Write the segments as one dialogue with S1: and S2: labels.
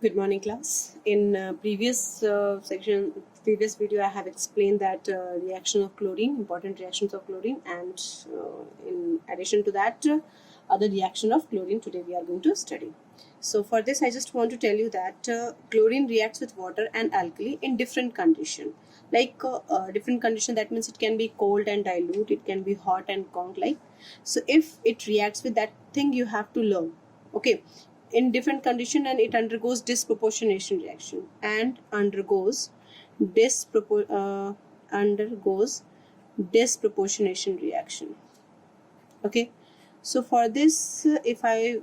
S1: Good morning, class. In previous video, I have explained that reaction of chlorine, important reactions of chlorine, and in addition to that, other reaction of chlorine. Today we are going to study. So for this, I just want to tell you that chlorine reacts with water and alkali in different condition. Like different condition, that means it can be cold and dilute, it can be hot and conc like. So if it reacts with that thing, you have to learn. Okay, in different condition, and it undergoes disproportionation reaction and undergoes disproportionation reaction. Okay, so for this, if I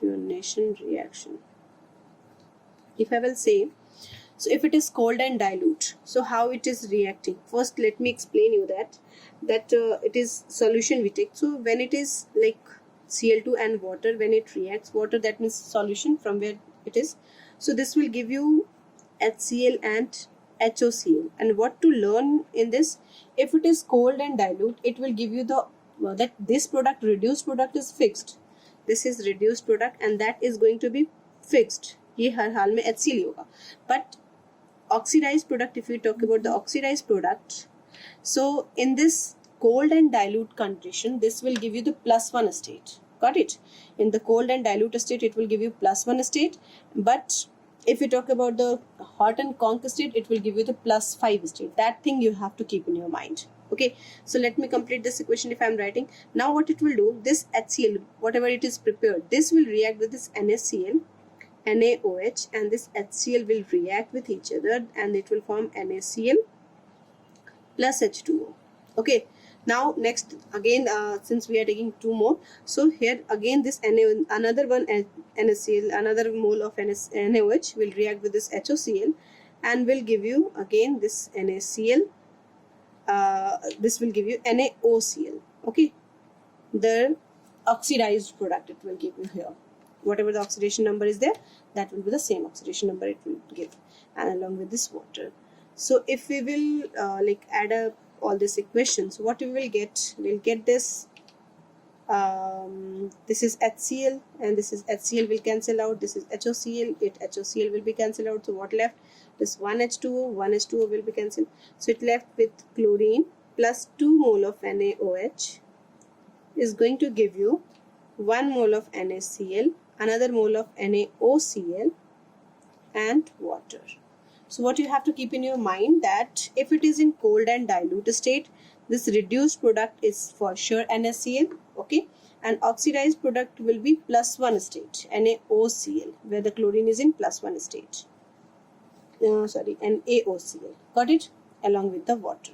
S1: will say, so if it is cold and dilute, so how it is reacting? First, let me explain you that it is solution we take. So when it is like Cl2 and water, when it reacts water, that means solution from where it is. So this will give you HCl and HOCl. And what to learn in this? If it is cold and dilute, it will give you that this product, reduced product, is fixed. This is reduced product and that is going to be fixed. ये हर हाल में HCl होगा. But oxidized product, if we talk about the oxidized product, so in this cold and dilute condition, this will give you the +1 state. Got it? In the cold and dilute state, it will give you +1 state. But if you talk about the hot and conc state, it will give you the +5 state. That thing you have to keep in your mind. Okay, so let me complete this equation if I am writing. Now what it will do, this HCl, whatever it is prepared, this will react with this NaCl, NaOH, and this HCl will react with each other and it will form NaCl plus H2O. Okay, now next again, since we are taking two more, so here again this another one NaCl, another mole of NaOH will react with this HOCl and will give you again this NaCl. This will give you NaOCl. Okay, the oxidized product it will give you here. Whatever the oxidation number is there, that will be the same oxidation number it will give, and along with this water. So if we will add up all these equations, what we will get? We'll get this. This is HCl and this is HCl will cancel out. This is HOCl. HOCl will be cancelled out. So what left? This 1H2O. 1H2O will be cancelled. So it left with chlorine plus 2 mole of NaOH is going to give you 1 mole of NaCl, another mole of NaOCl, and water. So what you have to keep in your mind, that if it is in cold and dilute state, this reduced product is for sure NaCl, okay, and oxidized product will be +1 state, NaOCl, where the chlorine is in +1 state. NaOCl. Got it? Along with the water.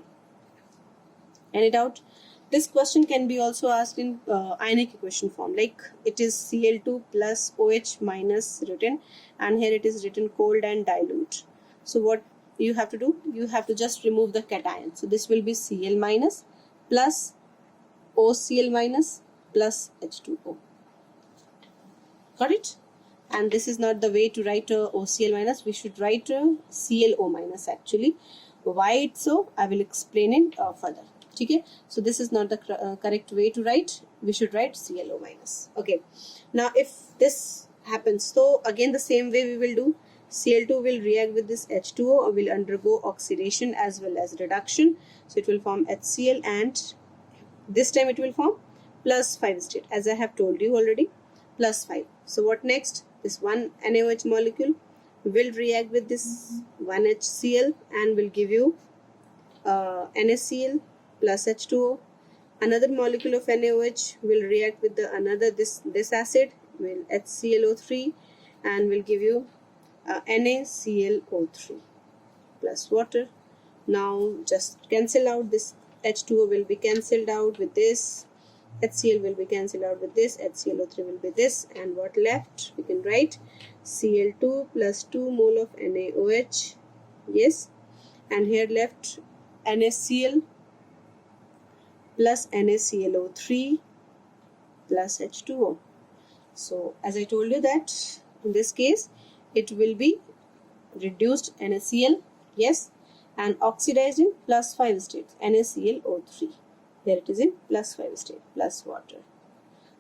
S1: And it out. This question can be also asked in ionic equation form, like it is Cl2 plus OH minus written, and here it is written cold and dilute. So what you have to do, you have to just remove the cation. So this will be Cl minus plus OCl minus plus H2O. Got it? And this is not the way to write OCl minus. We should write ClO minus actually. Why it's so, I will explain it further. Okay, so this is not the correct way to write. We should write ClO minus. Okay, now if this happens, so again the same way we will do. Cl2 will react with this H2O or will undergo oxidation as well as reduction. So it will form HCl, and this time it will form +5 state, as I have told you already, +5. So what next? This one NaOH molecule will react with this 1HCl and will give you NaCl plus H2O. Another molecule of NaOH will react with the another this acid, will HClO3, and will give you NaClO3 plus water. Now just cancel out this. H2O will be cancelled out with this, HCl will be cancelled out with this, HClO3 will be this, and what left? We can write Cl2 plus 2 mole of NaOH, yes, and here left NaCl plus NaClO3 plus H2O. So as I told you that in this case it will be reduced NaCl, yes, and oxidized in +5 state, NaClO3. Here it is in +5 state, plus water.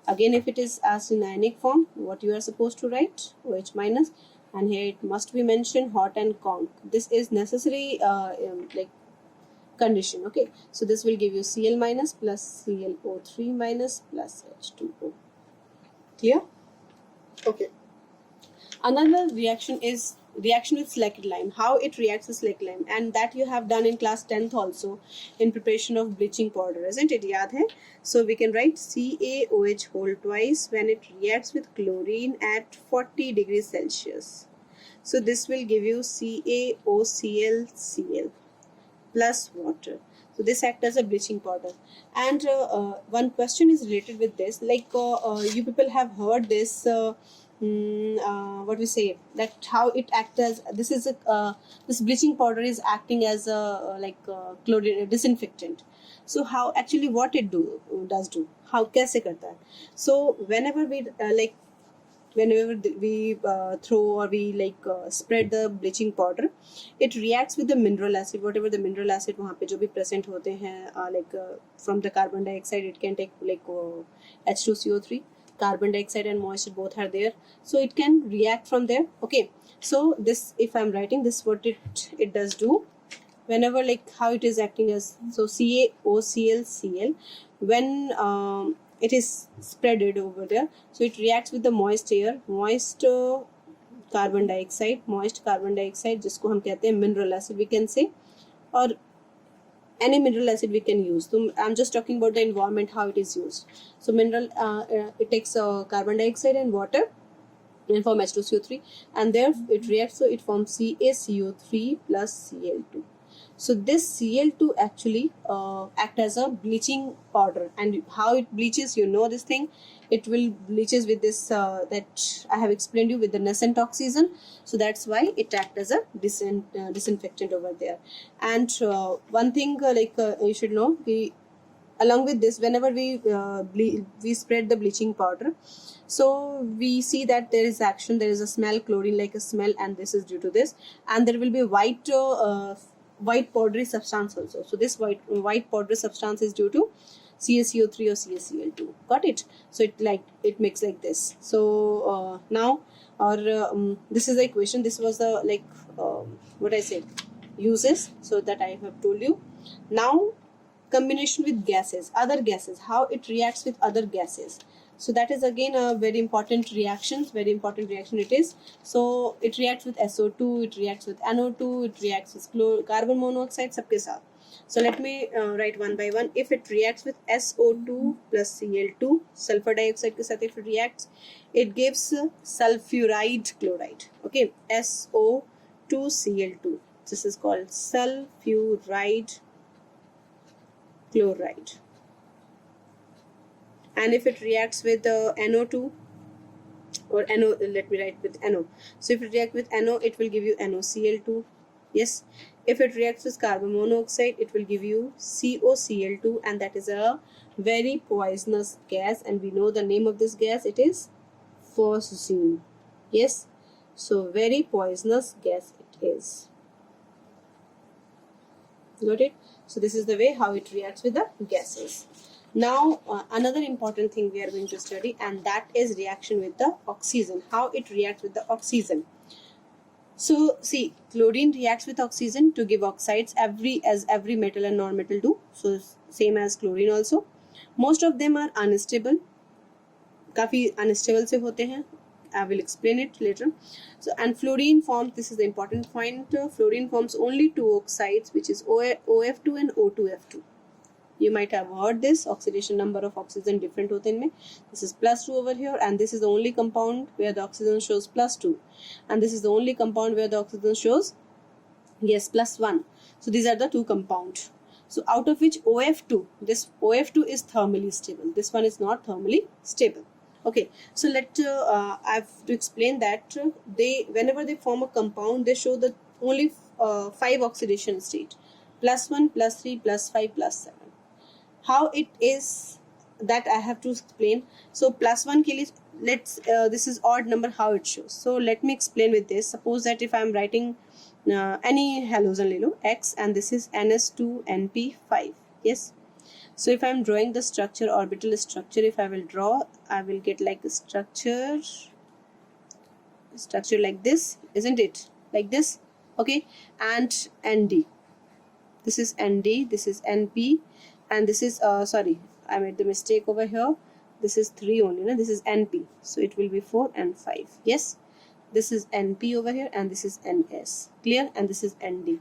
S1: Again, if it is asked in ionic form, what you are supposed to write? OH minus and here it must be mentioned hot and conc. This is necessary like condition. Okay, so this will give you Cl minus plus ClO3 minus plus H2O. Clear? Okay. Another reaction is reaction with selected lime. How it reacts with selected lime, and that you have done in class 10th also in preparation of bleaching powder, isn't it? याद है? So we can write CaOH whole twice when it reacts with chlorine at 40 degrees Celsius. So this will give you CaOClCl plus water. So this acts as a bleaching powder. And one question is related with this, like you people have heard this what we say, that how it acts as, this is a this bleaching powder is acting as a chlorine disinfectant. So how actually what it does do, how कैसे करता है? So whenever we whenever we throw or we spread the bleaching powder, it reacts with the mineral acid, whatever the mineral acid वहाँ पे जो भी present होते हैं, from the carbon dioxide it can take H2CO3, carbon dioxide and moisture both are there, so it can react from there. Okay, so this, if I'm writing this, what it does do, whenever how it is acting as, so CaOClCl, when it is spreaded over there, so it reacts with the moist air, moist carbon dioxide जिसको हम कहते हैं mineral acid we can say, or any mineral acid we can use. So I'm just talking about the environment, how it is used. So mineral it takes carbon dioxide and water and form H2CO3, and there it reacts, so it forms CaCO3 plus Cl2. So this Cl2 actually act as a bleaching powder, and how it bleaches, this thing, it will bleaches with this that I have explained you with the nascent oxygen. So that's why it acts as a disinfectant over there. And one thing you should know, along with this, whenever we spread the bleaching powder, so we see that there is action, there is a smell, chlorine like a smell, and this is due to this, and there will be white powdery substance also. So this white powdery substance is due to CaCO3 or CaCl2. Got it? So it makes like this. So now, or this is the equation. This was the what I said, uses, so that I have told you. Now combination with gases, other gases, how it reacts with other gases. So that is again a very important reaction it is. So it reacts with SO2, it reacts with NO2, it reacts with carbon monoxide, सबके साथ. So let me write one by one. If it reacts with SO2 plus Cl2, sulfur dioxide के साथ if it reacts, it gives sulfuride chloride. Okay, SO2Cl2. This is called sulfuride chloride. And if it reacts with NO2 or NO, let me write with NO. So if it reacts with NO, it will give you NoCl2. Yes. If it reacts with carbon monoxide, it will give you COCl2, and that is a very poisonous gas, and we know the name of this gas, it is phosgene. Yes. So very poisonous gas it is. Got it? So this is the way how it reacts with the gases. Now another important thing we are going to study, and that is reaction with the oxygen, how it reacts with the oxygen. So see, chlorine reacts with oxygen to give oxides, as every metal and non-metal do. So same as chlorine also. Most of them are unstable, काफी unstable से होते हैं. I will explain it later. So, and fluorine forms, this is the important point, fluorine forms only two oxides, which is OF2 and O2F2. You might have heard this, oxidation number of oxygen different होते हैं इनमें. This is +2 over here, and this is the only compound where the oxygen shows +2, and this is the only compound where the oxygen shows, yes, +1. So these are the two compounds. So out of which OF2, this OF2 is thermally stable. This one is not thermally stable. Okay, so I have to explain that whenever they form a compound, they show the only 5 oxidation state: +1, +3, +5, +7. How it is, that I have to explain. So +1 के लिए, this is odd number, how it shows. So let me explain with this. Suppose that if I am writing any halogen ले लो, X, and this is NS2NP5. Yes. So if I am drawing the structure, orbital structure, if I will draw, I will get like a structure structure like this, isn't it? Like this, okay. And ND, this is ND, this is NP, and this is sorry, I made the mistake over here. This is 3 only, no? This is NP, so it will be 4 and 5. Yes, this is NP over here, and this is NS. Clear? And this is ND.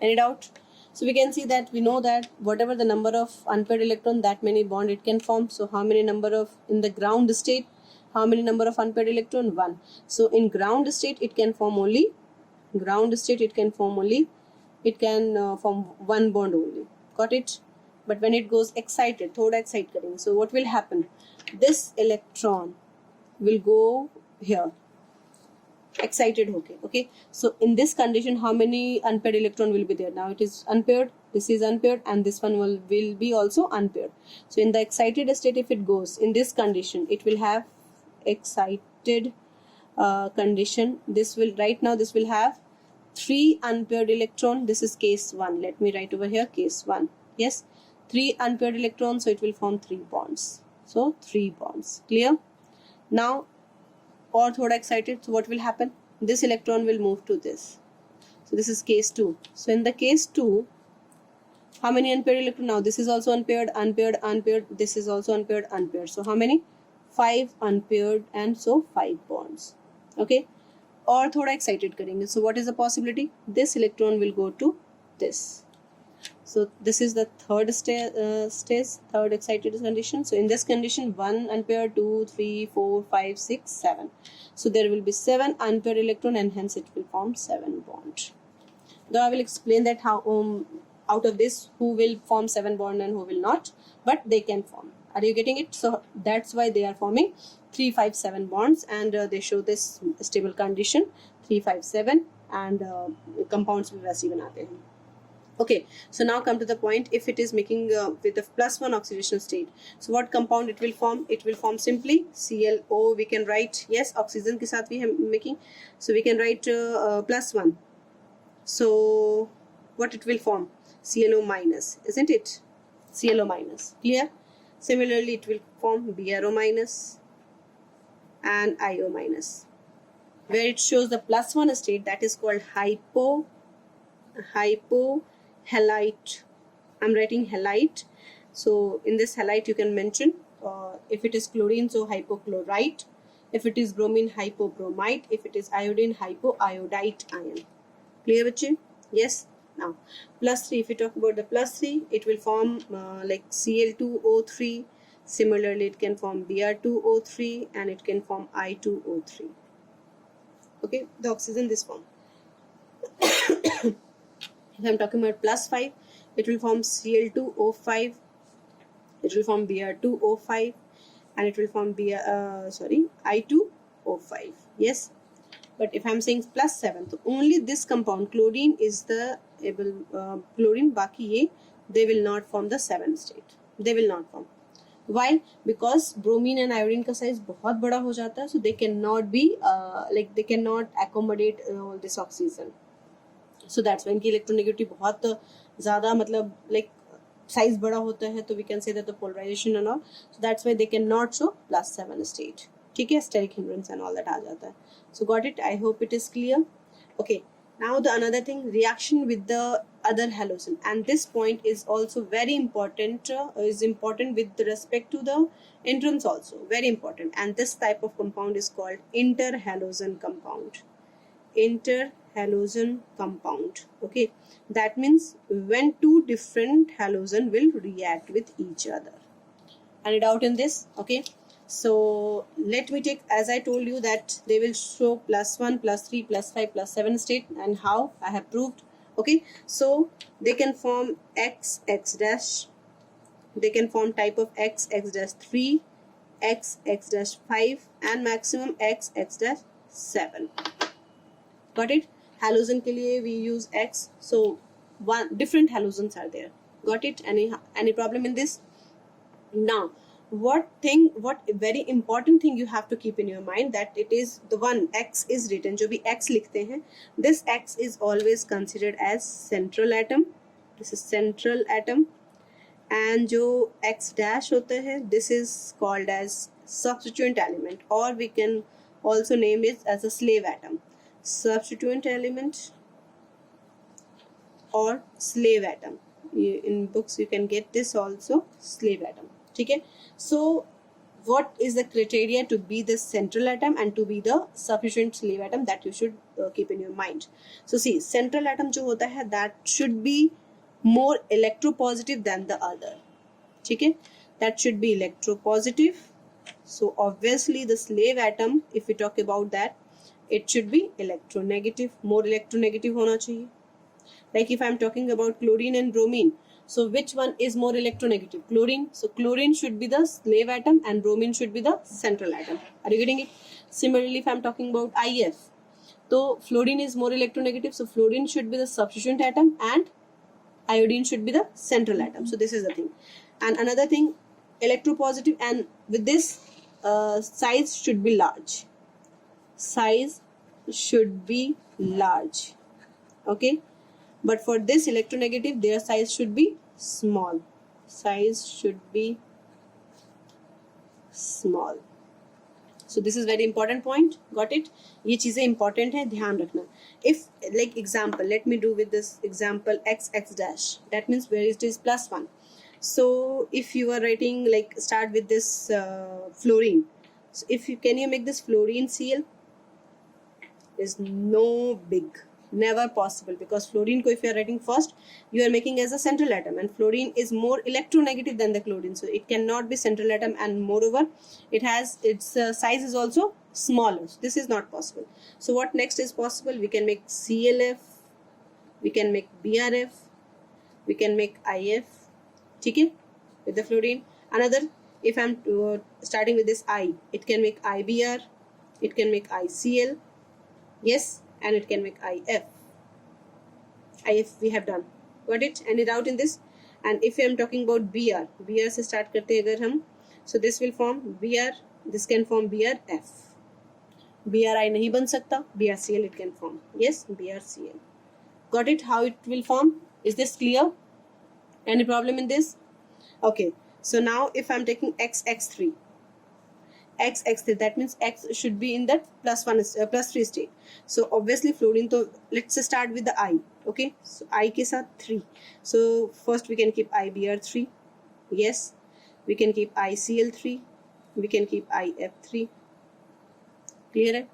S1: Any doubt? So we can see that we know that whatever the number of unpaired electron, that many bond it can form. So how many number of in the ground state? How many number of unpaired electron? 1. So in ground state it can form only it can form 1 bond only. Got it? But when it goes excited, thoda excite करेंगे, so what will happen? This electron will go here, excited होके, okay. So in this condition, how many unpaired electron will be there? Now it is unpaired, this is unpaired, and this one will be also unpaired. So in the excited state, if it goes in this condition, it will have excited condition. This will, right now this will have 3 unpaired electron. This is case 1. Let me write over here case 1. Yes, 3 unpaired electrons, so it will form 3 bonds. So 3 bonds. Clear? Now, or thoda excited, so what will happen? This electron will move to this. So this is case 2. So in the case 2, how many unpaired electron? Now this is also unpaired, unpaired, unpaired. This is also unpaired, unpaired. So how many? 5 unpaired, and so 5 bonds. Okay. Or thoda excited करेंगे. So what is the possibility? This electron will go to this. So this is the third stage, third excited condition. So in this condition, 1 unpaired, 2, 3, 4, 5, 6, 7. So there will be 7 unpaired electron, and hence it will form 7 bond. Now I will explain that how out of this who will form 7 bond and who will not, but they can form. Are you getting it? So that's why they are forming 3, 5, 7 bonds, and they show this stable condition 3, 5, 7, and compounds भी वैसे ही बनाते हैं. Okay, so now come to the point. If it is making with the +1 oxidation state, so what compound it will form? It will form simply ClO. We can write, yes, oxygen के साथ भी हम making, so we can write +1. So what it will form? ClO minus, isn't it? ClO minus. Clear? Similarly, it will form BrO minus and IO minus. Where it shows the +1 state, that is called hypohalite. I'm writing halite. So in this halite you can mention if it is chlorine, so hypochlorite. If it is bromine, hypobromite. If it is iodine, hypoiodite ion. Clear bachche? Yes. Now +3, if we talk about the +3, it will form like Cl2O3. Similarly, it can form Br2O3, and it can form I2O3. Okay, the oxygen this form. If I'm talking about +5, it will form Cl2O5, it will form Br2O5, and it will form I2O5. Yes, but if I'm saying +7, so only this compound chlorine is the able chlorine. Baki ye they will not form the 7th state. They will not form. Why? Because bromine and iodine का size बहुत बड़ा हो जाता है, so they cannot be like they cannot accommodate all this oxygen. So that's why इनकी electronegativity बहुत ज़्यादा मतलब like size बड़ा होता है, तो we can say that the polarization and all. So that's why they cannot show +7 state. ठीक है, steric hindrance and all that आ जाता है. So got it? I hope it is clear. Okay. Now the another thing, reaction with the other halogen, and this point is also very important. Is important with respect to the entrance also, very important. And this type of compound is called interhalogen compound. Interhalogen compound. Okay, that means when two different halogen will react with each other. Any doubt in this? Okay. So let me take, as I told you, that they will show +1, +3, +5, +7 state, and how I have proved. Okay, so they can form X, X dash. They can form type of X, X dash 3, X, X dash 5, and maximum X, X dash 7. Got it? Halogen के लिए we use X. So one different halogens are there. Got it? Any problem in this? Now, what very important thing you have to keep in your mind, that it is the one X is written, जो भी X लिखते हैं, this X is always considered as central atom. This is central atom. And जो X dash होता है, this is called as substituent element, or we can also named it as a slave atom, substituent element or slave atom. In books you can get this also, slave atom. ठीक है. So what is the criteria to be the central atom and to be the sufficient slave atom, that you should keep in your mind. So see, central atom जो होता है that should be more electropositive than the other. ठीक है, that should be electropositive. So obviously the slave atom, if we talk about that, it should be electronegative, more electronegative होना चाहिए. Like if I am talking about chlorine and bromine, so which one is more electronegative? Chlorine. So chlorine should be the slave atom and bromine should be the central atom. Are you getting it? Similarly, if I am talking about IF, so fluorine is more electronegative, so fluorine should be the substituent atom and iodine should be the central atom. So this is the thing. And another thing, electropositive, and with this size should be large. Size should be large. Okay. But for this electronegative, their size should be small. Size should be small. So this is very important point. Got it? ये चीजें important है, ध्यान रखना. If like example, let me do with this example x dash. That means where it is +1. So if you are writing like start with this fluorine. So if you can you make this fluorine Cl? Is no big. Never possible, because fluorine ko if you are writing first, you are making as a central atom, and fluorine is more electronegative than the chlorine, so it cannot be central atom, and moreover it has its size is also smaller, so this is not possible. So what next is possible? We can make ClF, we can make BrF, we can make IF, okay, with the fluorine. Another, if I'm starting with this I, it can make IBr, it can make ICl, yes, and it can make IF. IF we have done. Got it? Any doubt in this? And if I am talking about Br, Br से start करते हैं अगर हम, so this will form Br, this can form BrF. Bri नहीं बन सकता, BrCl it can form. Yes, BrCl. Got it? How it will form? Is this clear? Any problem in this? Okay. So now if I am taking x3, that means x should be in that +3 state. So obviously fluorine, so let's start with the I. Okay, so I के साथ 3. So first we can keep IBr3, yes, we can keep ICl3, we can keep IF3. Clear है?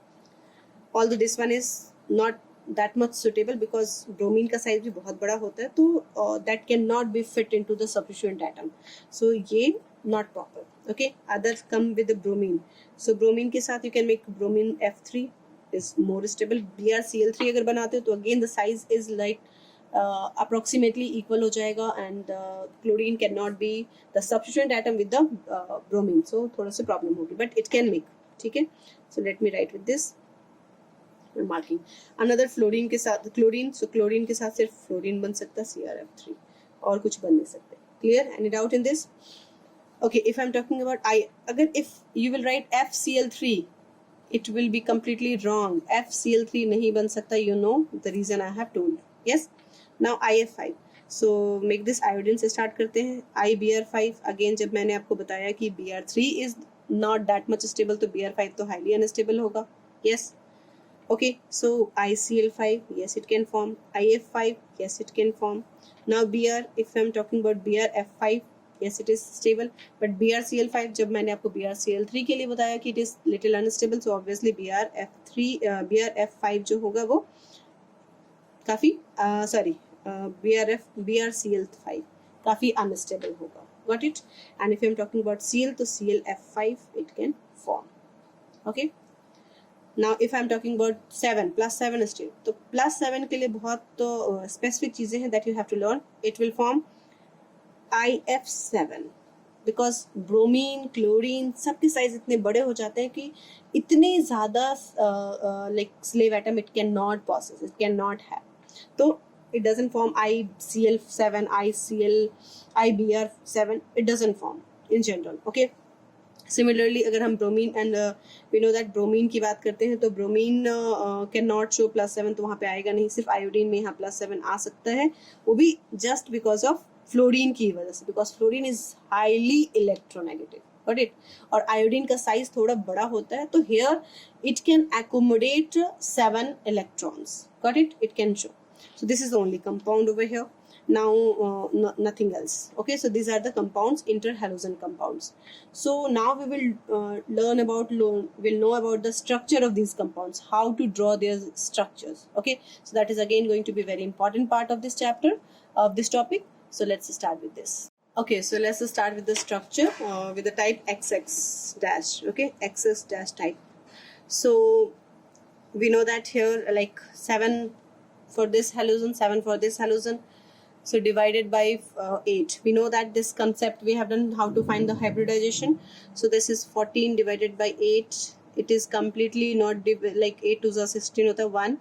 S1: Although this one is not that much suitable because bromine का size भी बहुत बड़ा होता है, तो that cannot be fit into the substituent atom. So ये not proper. Okay, others come with the bromine. So bromine के साथ you can make bromine F3 is more stable. BrCl3 अगर बनाते हो तो again the size is like approximately equal हो जाएगा, and chlorine cannot be the substituent atom with the bromine, so थोड़ा सा problem होगी, but it can make. ठीक है? So let me write with this marking. Another fluorine के साथ chlorine, so chlorine के साथ सिर्फ fluorine बन सकता है CrF3, और कुछ बन नहीं सकते. Clear? Any doubt in this? Okay, if I'm talking about I, अगर if you will write FCl3, it will be completely wrong. FCl3 नहीं बन सकता, you know the reason I have told. Yes. Now IF5. So make this iodine से start करते हैं. IBr5 again जब मैंने आपको बताया कि Br3 is not that much stable, तो Br5 तो highly unstable होगा. Yes. Okay, so ICl5, yes it can form. IF5, yes it can form. Now Br, if I'm talking about BrF5, yes it is stable, but BrCl5 जब मैंने आपको BrCl3 के लिए बताया कि it is little unstable, so obviously BrF5 जो होगा वो काफी BrCl5 काफी unstable होगा. Got it? And if I'm talking about Cl, तो ClF5 it can form. Okay. Now if I'm talking about 7 +7 state, तो +7 के लिए बहुत तो specific चीजें हैं that you have to learn. It will form IF7 because bromine, chlorine सबके size इतने बड़े हो जाते हैं कि इतने ज़्यादा like slave atom it cannot possess, it cannot have. तो it doesn't form ICl7, IBr7, it doesn't form in general. Okay. Similarly अगर हम bromine and we know that bromine की बात करते हैं तो bromine cannot show +7, तो वहाँ पे आएगा नहीं, सिर्फ iodine में यहाँ +7 आ सकता है, वो भी just because of fluorine की वजह से, because fluorine is highly electronegative. Got it. और आयोडीन का साइज थोड़ा बड़ा होता है, तो here it can accommodate 7 electrons. Got it? It can show. So this is the only compound over here. Now nothing else. Okay, so these are the compounds, interhalogen compounds. So now we will we'll know about the structure of these compounds, how to draw their structures. Okay, so that is again going to be very important part of this chapter, of this topic. So let's start with this. Okay, so let's start with the structure with the type XX dash. Okay, XX dash type. So we know that here like 7 for this halogen, 7 for this halogen, so divided by 8. We know that this concept we have done, how to find the hybridization. So this is 14 divided by 8. It is completely not like 8 to the 16 hota 1,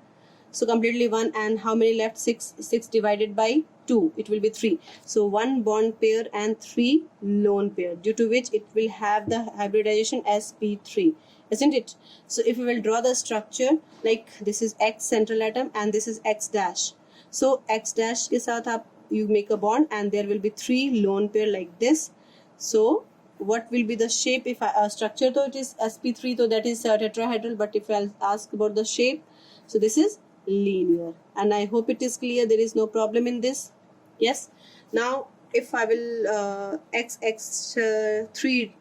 S1: so completely 1. And how many left? 6 divided by 2, it will be 3. So 1 bond pair and 3 lone pair, due to which it will have the hybridization sp3, isn't it? So if we will draw the structure, like this is X central atom and this is X dash. So X dash के साथ आप you make a bond and there will be 3 lone pair like this. So what will be the shape? If structure, though it is sp3, so that is tetrahedral, but if I'll ask about the shape, so this is linear. And I hope it is clear, there is no problem in this. Yes. Now if I will xx3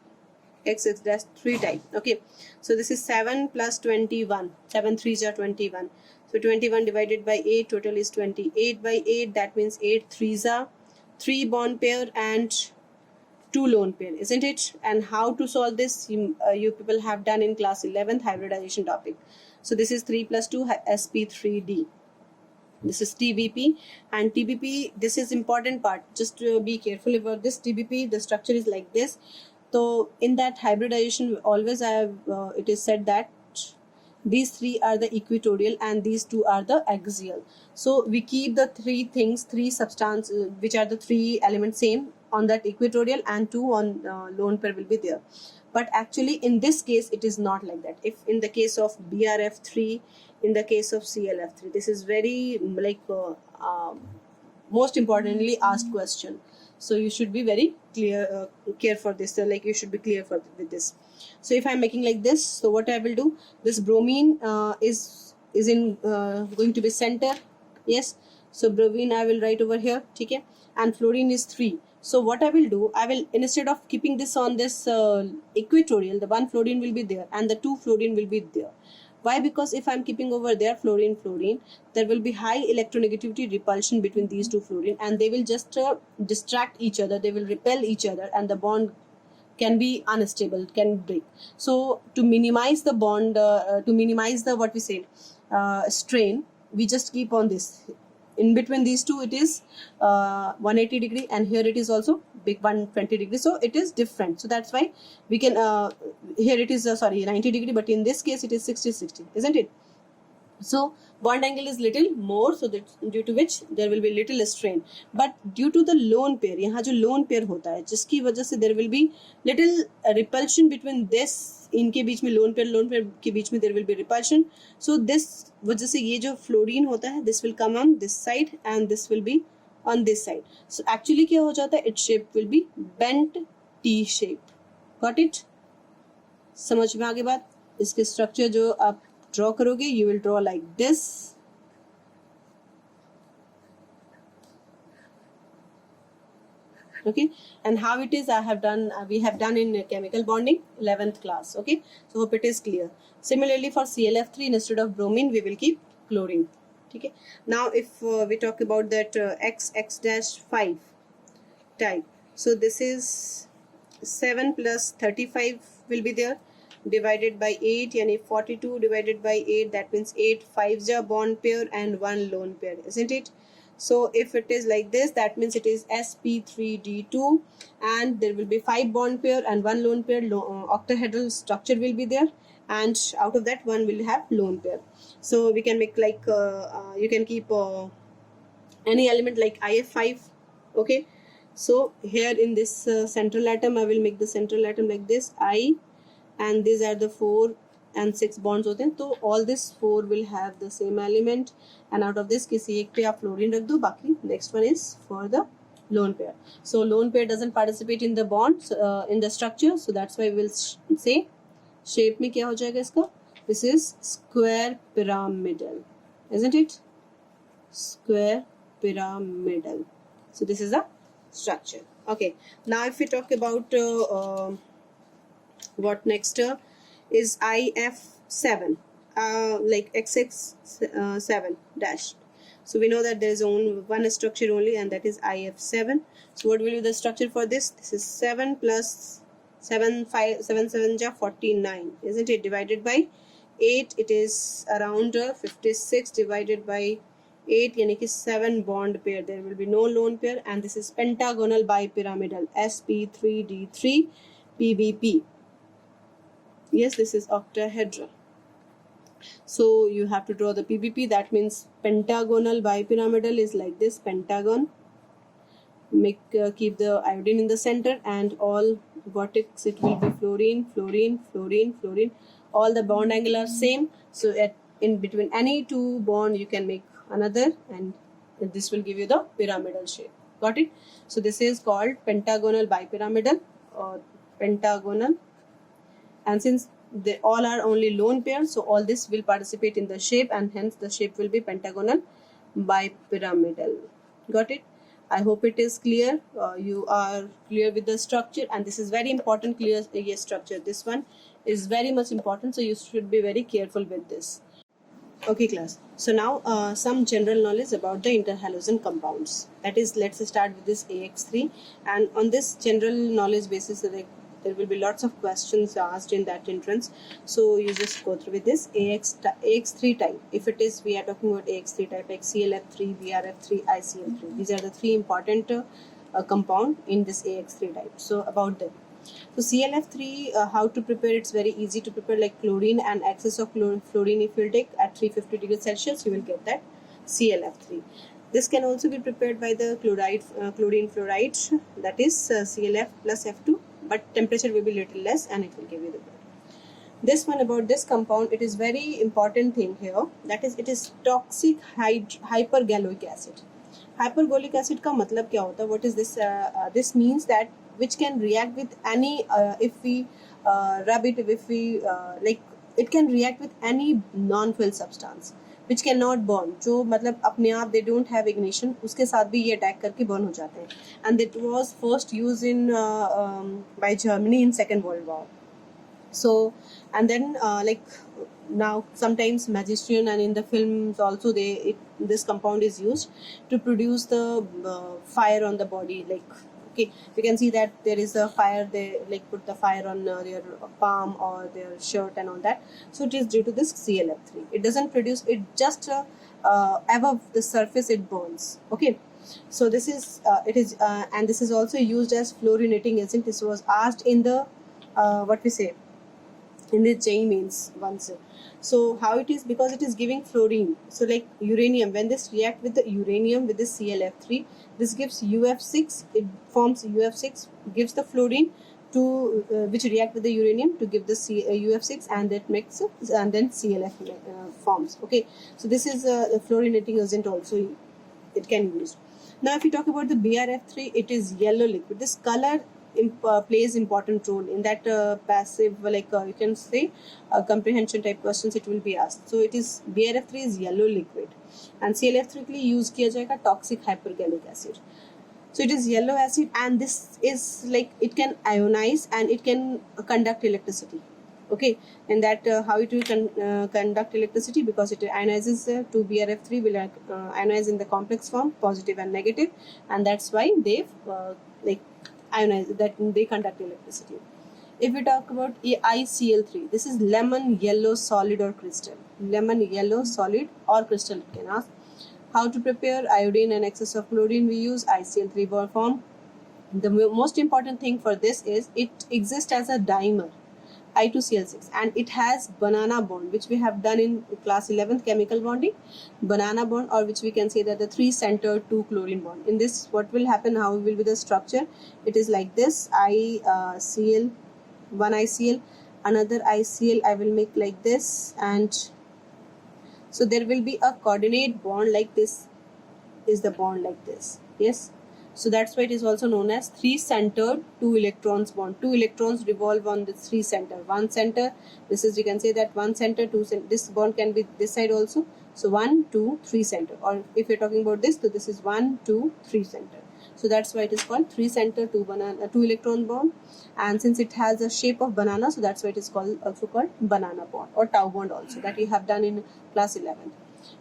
S1: xx dash 3 type. Okay, so this is 7 plus 21, 7 3s are 21. So 21 divided by 8, total is 28 by 8. That means 8 3s are 3 bond pair and 2 lone pair, isn't it? And how to solve this? You people have done in class 11th hybridization topic. So this is 3 plus 2 sp3d. This is TBP, and TBP, this is important part. Just be careful about this. TBP, the structure is like this. So in that hybridization, always it is said that these 3 are the equatorial and these 2 are the axial. So we keep the 3 things, 3 substances, which are the 3 elements same on that equatorial, and 2 on lone pair will be there. But actually in this case it is not like that. If in the case of BRF3, in the case of CLF3, this is very like most importantly asked question. So you should be very clear, care for this. So like you should be clear for with this. So if I'm making like this, so what I will do, this bromine is in going to be center. Yes, so bromine I will write over here, okay, and fluorine is 3. So what I will do, I will, instead of keeping this on this equatorial, the 1 fluorine will be there and the 2 fluorine will be there. Why? Because if I'm keeping over there fluorine, there will be high electronegativity repulsion between these 2 fluorine, and they will just distract each other, they will repel each other, and the bond can be unstable, can break. So to minimize the bond, to minimize the what we say strain, we just keep on this. In between these 2 it is 180 degree, and here it is also big 120 degree, so it is different. So that's why we can here it is 90 degree, but in this case it is 60, isn't it? So bond angle is little more, so that due to which there will be little strain. But due to the lone pair, यहाँ जो lone pair होता है, जिसकी वजह से there will be little repulsion between this, इनके बीच में lone pair के बीच में there will be repulsion. So this वजह से ये जो fluorine होता है, this will come on this side and this will be on this side. So actually क्या हो जाता है, its shape will be bent T shape. Got it? समझ में आ गई बात? इसके structure जो आप draw करोगे, you will draw like this. Okay, and how it is, I have done, we have done in chemical bonding 11th class. Okay, so hope it is clear. Similarly for CLF3, instead of bromine we will keep chlorine. Okay, now if we talk about that XX-5 type, so this is 7 plus 35 will be there, divided by 8, yani 42 divided by 8, that means 8 5s are bond pair and 1 lone pair, isn't it? So if it is like this, that means it is sp3d2, and there will be 5 bond pair and 1 lone pair. Octahedral structure will be there, and out of that 1 will have lone pair. So we can make like you can keep any element like IF5. Okay, so here in this central atom, I will make the central atom like this I, and these are the 4 and 6 bonds होते हैं, तो all this 4 will have the same element, and out of this किसी एक पे आप fluorine रख दो, बाकी next one is for the lone pair. So lone pair doesn't participate in the bond, in the structure, so that's why we'll say shape में क्या हो जाएगा इसका? This is square pyramidal, isn't it? Square pyramidal. So this is a structure. Okay, now if we talk about what next is IF7, like XX7 dash. So we know that there is only one structure only, and that is IF7. So what will be the structure for this? This is 7 plus 7, 5, 7, 7 ja 49, isn't it? Divided by 8, it is around 56 divided by 8, yani ki 7 bond pair. There will be no lone pair, and this is pentagonal bipyramidal, sp3d3 pbp. Yes, this is octahedral. So you have to draw the PBP. That means pentagonal bipyramidal is like this, pentagon. Keep the iodine in the center, and all vertex it will be fluorine, fluorine, fluorine, fluorine. All the bond angle are same. So in between any two bond you can make another, and this will give you the pyramidal shape. Got it? So this is called pentagonal bipyramidal or pentagonal. And since they all are only lone pairs, so all this will participate in the shape, and hence the shape will be pentagonal bipyramidal. Got it? I hope it is clear. You are clear with the structure, and this is very important, clear structure. This one is very much important, so you should be very careful with this. Okay class, so now some general knowledge about the interhalogen compounds. That is, let's start with this AX3, and on this general knowledge basis there will be lots of questions asked in that entrance, so you just go through with this AX3 type. If it is, we are talking about AX3 type, like ClF3, BrF3, ICl3. These are the three important compound in this AX3 type. So about them. So ClF3, how to prepare? It's very easy to prepare, like chlorine and excess of fluorine if you take at 350 degrees Celsius, you will get that ClF3. This can also be prepared by the chlorine fluoride, that is ClF plus F2, but temperature will be little less and it will give you the blood. This one about this compound, it is very important thing here, that is it is toxic hypergallic acid. Hypergallic acid का मतलब क्या होता है? What is this? This means that which can react with any if we rub it, if we like it can react with any non-fuel substance which cannot burn, जो मतलब अपने आप they don't have ignition, उसके साथ भी ये attack करके burn हो जाते हैं. And it was first used in by Germany in Second World War. So and then like now sometimes magician and in the films also this compound is used to produce the fire on the body, like okay, you can see that there is a fire, they like put the fire on their palm or their shirt and all that. So it is due to this ClF3. It doesn't produce, it just above the surface it burns. Okay, so this is it is and this is also used as fluorinating agent. This was asked in the what we say in the JEE mains once. So how it is, because it is giving fluorine, so like uranium, when this react with the uranium with this ClF3, this gives UF6, it forms UF6, gives the fluorine to which react with the uranium to give the UF6, and that makes it, and then ClF forms. Okay, so this is a fluorinating agent also it can be used. Now if you talk about the BrF3, it is yellow liquid. This color plays important role in that passive, like you can say comprehension type questions it will be asked. So it is BrF3 is yellow liquid, and ClF3 के लिए use किया जाएगा toxic hypergallic acid. So it is yellow acid, and this is like it can ionize and it can conduct electricity. Okay, and that how it will conduct electricity, because it ionizes 2BrF3 will ionize in the complex form, positive and negative, and that's why they like ionize, that they conduct electricity. If we talk about ICl3, this is lemon yellow solid or crystal. Lemon yellow solid or crystal, it can ask. How to prepare? Iodine and excess of chlorine, we use ICl3 form. The most important thing for this is it exists as a dimer, I2Cl6, and it has banana bond, which we have done in class 11th chemical bonding, banana bond, or which we can say that the 3-centered 2-chlorine bond. In this, what will happen, how will be the structure? It is like this, ICl, one ICl, another ICl, I will make like this, and so there will be a coordinate bond like this, is the bond like this. Yes, So that's why it is also known as three-centered two electrons bond. Two electrons revolve on the three center. One center, this is, you can say that one center, two center, this bond can be this side also. So 1, 2, 3 center. Or if you're talking about this, so this is 1, 2, 3 center. So that's why it is called three center two electron bond. And since it has a shape of banana, so that's why it is also called banana bond or tau bond also, that you have done in class 11th.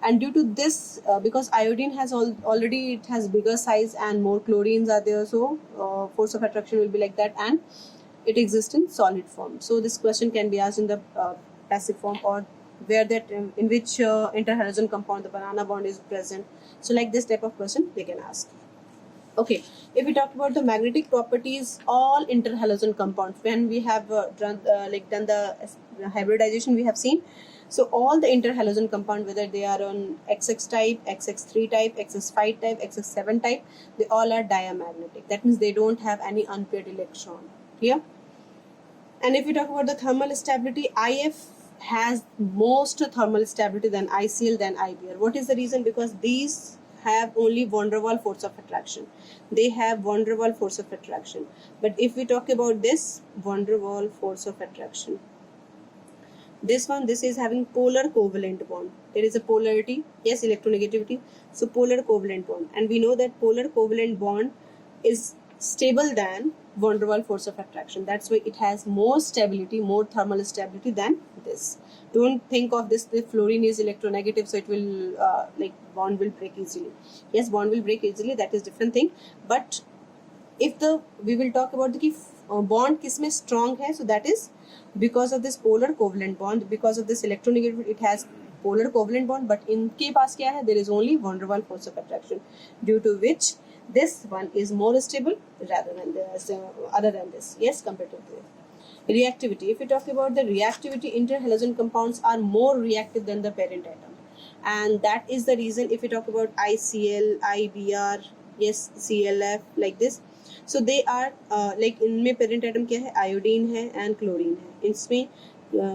S1: And due to this, because iodine has already it has bigger size and more chlorines are there, so force of attraction will be like that, and it exists in solid form. So this question can be asked in the passive form, or where that in which interhalogen compound the banana bond is present. So like this type of question they can ask. Okay, if we talk about the magnetic properties, all interhalogen compounds, when we have done the hybridization, we have seen. So all the interhalogen compound, whether they are on XX type, XX3 type, XX5 type, XX7 type, they all are diamagnetic. That means they don't have any unpaired electron. Clear? And if we talk about the thermal stability, IF has most thermal stability than ICl than IBr. What is the reason? Because these have only van der Waals force of attraction. They have van der Waals force of attraction. But if we talk about this van der Waals force of attraction, this one, this is having polar covalent bond. There is a polarity, yes, electronegativity. So polar covalent bond, and we know that polar covalent bond is stable than van der Waals force of attraction. That's why it has more stability, more thermal stability than this. Don't think of this, the fluorine is electronegative, so it will bond will break easily. Yes, bond will break easily, that is different thing. But if we will talk about the bond किसमें strong है, so that is because of this polar covalent bond, because of this electronegative, it has polar covalent bond, but इनके पास क्या है, there is only van der Waals force of attraction, due to which this one is more stable rather than this, other than this, yes, compared to this. Reactivity, if we talk about the reactivity, interhalogen compounds are more reactive than the parent atom, and that is the reason if we talk about ICl, IBr, yes, CLF, like this. So they are इनमें parent atom क्या है, iodine है and chlorine है, इसमें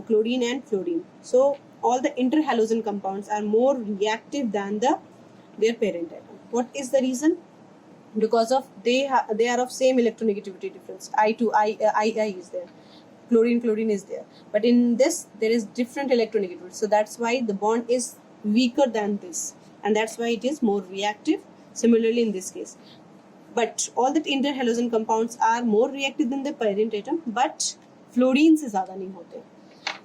S1: chlorine and fluorine. So all the interhalogen compounds are more reactive than their parent atom. What is the reason? Because of they are of same electronegativity difference. I is there, chlorine is there, but in this there is different electronegativity. So that's why the bond is weaker than this, and that's why it is more reactive. Similarly in this case, but all the interhalogen compounds are more reactive than the parent atom, but fluorine से ज़्यादा नहीं होते.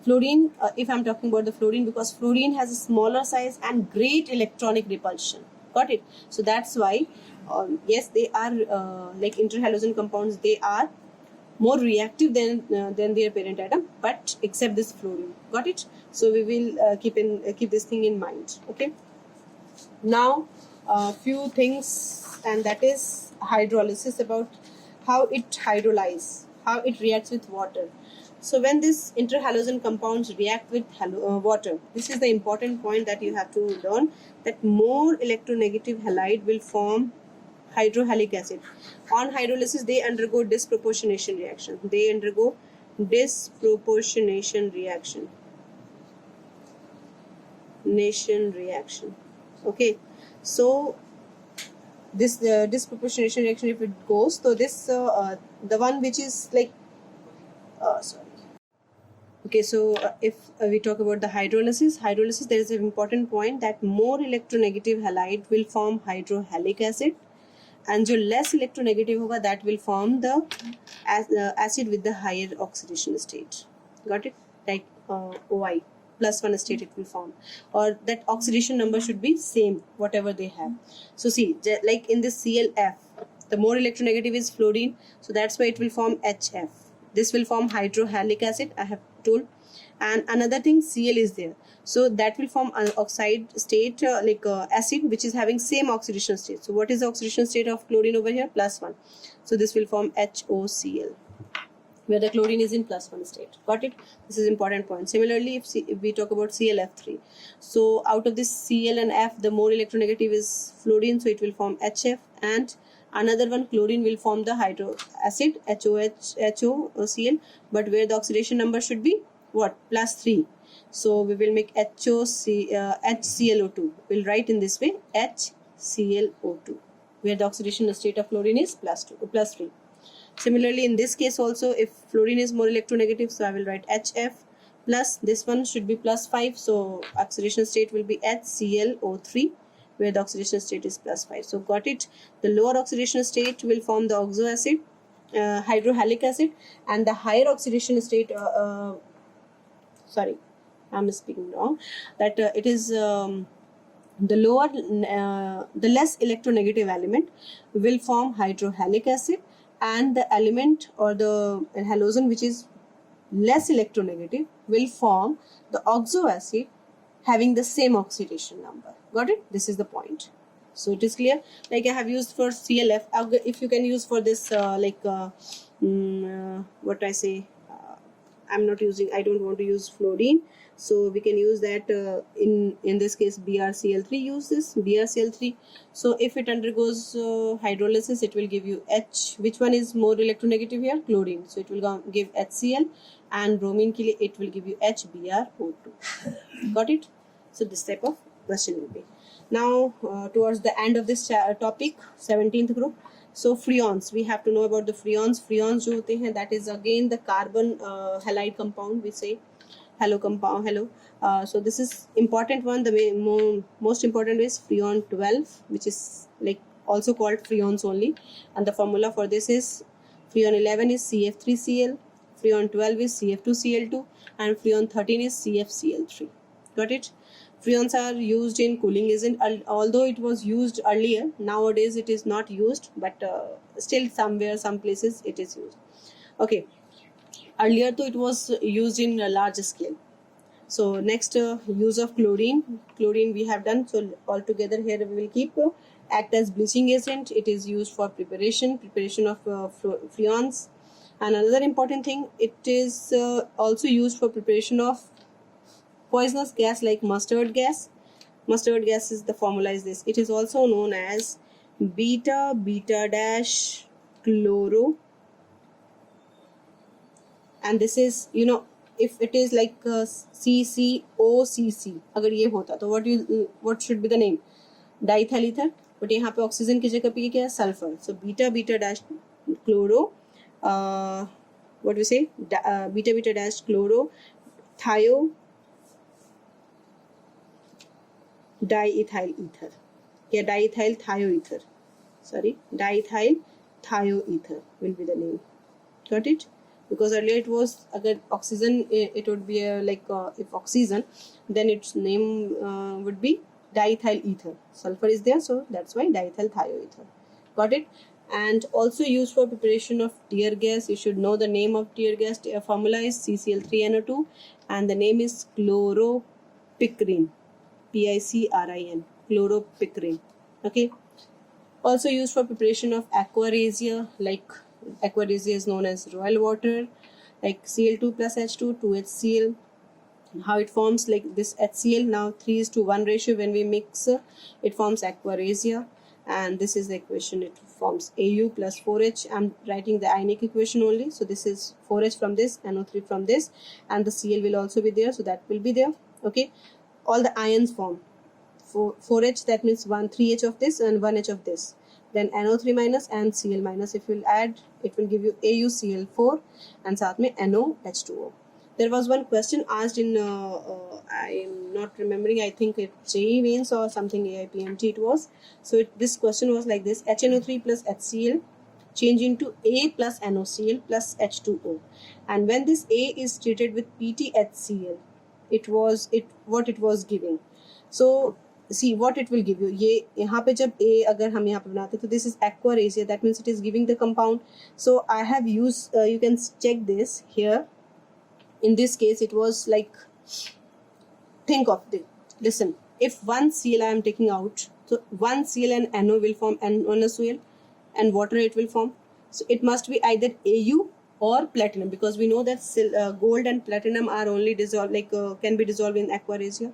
S1: Fluorine, if I'm talking about the fluorine, because fluorine has a smaller size and great electronic repulsion. Got it? So that's why, yes, they are like interhalogen compounds. They are more reactive than their parent atom, but except this fluorine. Got it? So we will keep this thing in mind. Okay. Now, few things, and that is hydrolysis, about how it hydrolyzes, how it reacts with water. So when these interhalogen compounds react with water, this is the important point that you have to learn, that more electronegative halide will form hydrohalic acid. On hydrolysis, they undergo disproportionation reaction. They undergo disproportionation reaction. Okay, so this disproportionation reaction, if it goes, so this the one which is like sorry. Okay, so if we talk about the hydrolysis, there is an important point that more electronegative halide will form hydrohalic acid, and जो less electronegative होगा, that will form the acid with the higher oxidation state. Got it? Like OI +1 state it will form, or that oxidation number should be same whatever they have. So see, like in this ClF, the more electronegative is fluorine, so that's why it will form HF. This will form hydrohalic acid, I have told. And another thing, Cl is there, so that will form an oxide state, acid which is having same oxidation state. So what is the oxidation state of chlorine over here? +1. So this will form HOCl, where the chlorine is in +1 state. Got it? This is important point. Similarly, if we talk about ClF3, so out of this Cl and F, the more electronegative is fluorine, so it will form HF, and another one, chlorine, will form the hydro acid HOCl, but where the oxidation number should be what? +3. So we will make HClO2. We'll write in this way, HClO2. where the oxidation state of fluorine is plus 3. Similarly, in this case also, if fluorine is more electronegative, so I will write HF plus, this one should be plus 5, so oxidation state will be HClO3, where the oxidation state is plus 5. So got it? The lower oxidation state will form the oxo acid, hydrohalic acid, and the higher oxidation state, sorry, I'm speaking wrong, that it is the lower, the less electronegative element will form hydrohalic acid, and the element or the halogen which is less electronegative will form the oxo acid having the same oxidation number. Got it? This is the point. So it is clear. Like I have used for CLF, if you can use for this what I say, I'm not using, I don't want to use fluorine, so we can use that in this case BrCl3, use this BrCl3. So if it undergoes hydrolysis, it will give you H. Which one is more electronegative here? Chlorine. So it will give HCl, and bromine ke liye it will give you HBrO2. Got it? So this type of question will be. Now towards the end of this topic, 17th group. So freons, we have to know about the freons. Freons जो होते हैं, that is again the carbon halide compound, we say halo compound, halo. So this is important one. The most important is freon 12, which is like also called freons only, and the formula for this is freon 11 is CF3Cl, freon 12 is CF2Cl2, and freon 13 is CFCl3. Got it? Freons are used in cooling agent, although it was used earlier. Nowadays it is not used, but still somewhere, some places it is used. Okay, earlier though it was used in a large scale. So next, use of chlorine. Chlorine we have done. So altogether here we will keep act as bleaching agent. It is used for preparation of freons. And another important thing, it is also used for preparation of poisonous gas like mustard gas. Mustard gas is, the formula is this. It is also known as beta dash chloro, and this is, you know, if it is like CCOCC अगर ये होता तो what should be the name? Diethyl ether. But यहाँ पे oxygen की जगह पे क्या है? Sulphur. So beta dash chloro, what we say, beta dash chloro thio diethyl ether. Yeah, diethyl thioether. Sorry, diethyl thioether will be the name. Got it? Because earlier it was agar oxygen, it would be like if oxygen, then its name would be diethyl ether. Sulfur is there, so that's why diethyl thioether. Got it? And also used for preparation of tear gas. You should know the name of tear gas. Formula is CCl3NO2, and the name is chloropicrin. PICRIN, chloropicrin. Okay. Also used for preparation of aquaresia, like aquaresia is known as royal water, like Cl2 plus H2, 2HCl. How it forms, like this HCl, now 3:1 ratio, when we mix it forms aquaresia, and this is the equation. It forms Au plus 4H. I'm writing the ionic equation only, so this is 4H from this, NO3 from this, and the Cl will also be there, so that will be there. Okay. All the ions form 4H, that means 3H of this and 1H of this, then NO3 minus and Cl minus. If you will add, it will give you AuCl4 and साथ में NOH2O. There was one question asked in I am not remembering, I think it JEE Mains or something, AIPMT it was. So this question was like this: HNO3 plus HCl change into A plus NOCl plus H2O, and when this A is treated with PTHCl, what it was giving. So see what it will give you. ये यहाँ पे जब A अगर हम यहाँ पे बनाते तो this is aquaresia, that means it is giving the compound. So I have used, you can check this here. In this case it was like, think of it, listen, if one Cl I am taking out, so one Cl and NO will form NaCl, and water it will form. So it must be either Au or platinum, because we know that gold and platinum are only dissolved, like can be dissolved in aquaresia.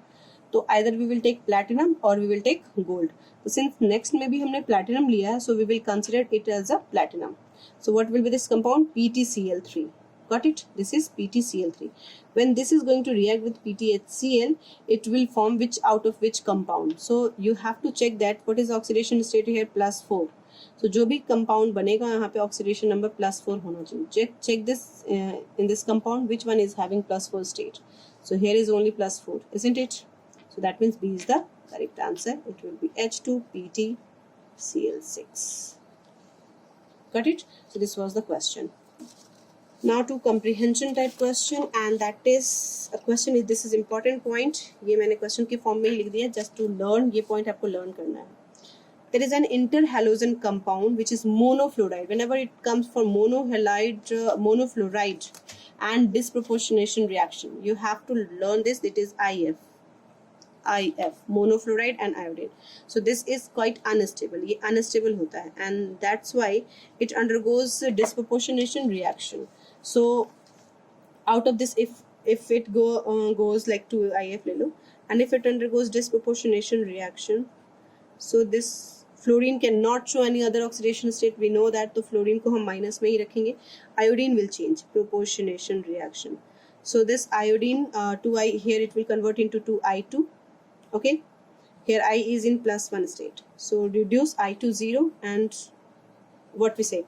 S1: So either we will take platinum or we will take gold. So since next maybe हमने platinum लिया है, so we will consider it as a platinum. So what will be this compound? PTCl3. Got it? This is PTCl3. When this is going to react with PTHCl, it will form which out of which compound. So you have to check that what is the oxidation state here, +4. So जो भी compound बनेगा यहाँ पे oxidation number +4 होना चाहिए. Check this in this compound which one is having +4 state. So here is only +4, isn't it? So that means B is the correct answer. It will be H2PtCl6. Got it? So this was the question. Now to comprehension type question, and that is a question is, this is important point. ये मैंने question के form में ही लिख दिया, just to learn. ये point आपको learn करना है. There is an interhalogen compound which is monofluoride. Whenever it comes for monofluoride and disproportionation reaction, you have to learn this. It is IF, monofluoride and iodine. So this is quite unstable. ये unstable होता है, and that's why it undergoes disproportionation reaction. So out of this, if it goes like to IF ले लो, and if it undergoes disproportionation reaction, so this fluorine cannot show any other oxidation state. We know that, तो fluorine को हम minus में ही रखेंगे. Iodine will change, proportionation reaction. So this iodine 2I, here it will convert into 2I2. Okay, here I is in +1 state. So reduce I to 0, and what we say,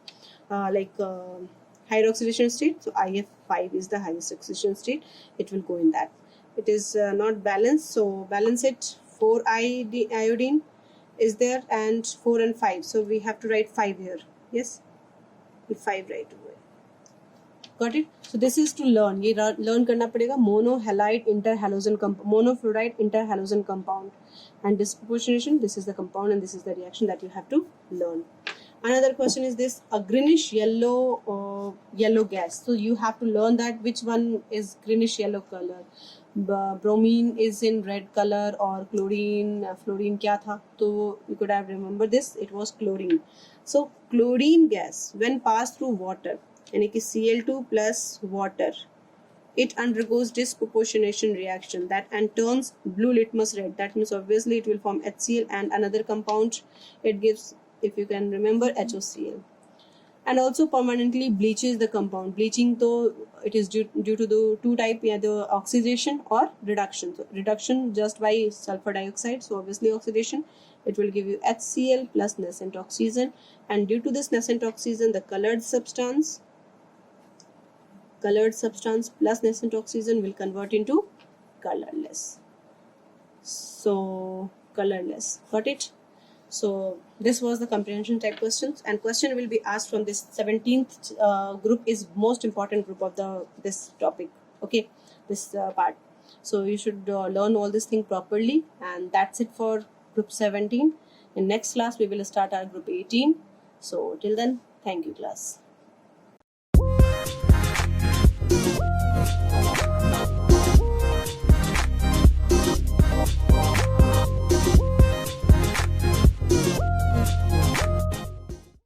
S1: higher oxidation state. So IF5 is the highest oxidation state. It will go in that. It is not balanced, so balance it. 4 iodine is there, and 4 and 5. So we have to write 5 here. Yes, 5 right away. Got it? So this is to learn. ये learn करना पड़ेगा. Monohalide interhalogen monofluoride interhalogen compound, and disproportionation. This is the compound, and this is the reaction that you have to learn. Another question is this: a greenish yellow gas. So you have to learn that which one is greenish yellow color. Bromine is in red color, or fluorine क्या था? तो you could have remembered this. It was chlorine. So chlorine gas, when passed through water, यानी कि Cl2 plus water, it undergoes disproportionation reaction that and turns blue litmus red. That means obviously it will form HCl and another compound. It gives, if you can remember, HOCl. And also permanently bleaches the compound. Bleaching, though, it is due to the two type, either oxidation or reduction. So reduction just by sulfur dioxide. So obviously oxidation, it will give you HCl plus nascent oxygen. And due to this nascent oxygen, the colored substance plus nascent oxygen will convert into colorless. So colorless. Got it? So this was the comprehension type questions, and question will be asked from this 17th group is most important group of this topic. Okay, this part. So you should learn all this thing properly, and that's it for group 17. In next class we will start our group 18. So till then, thank you class.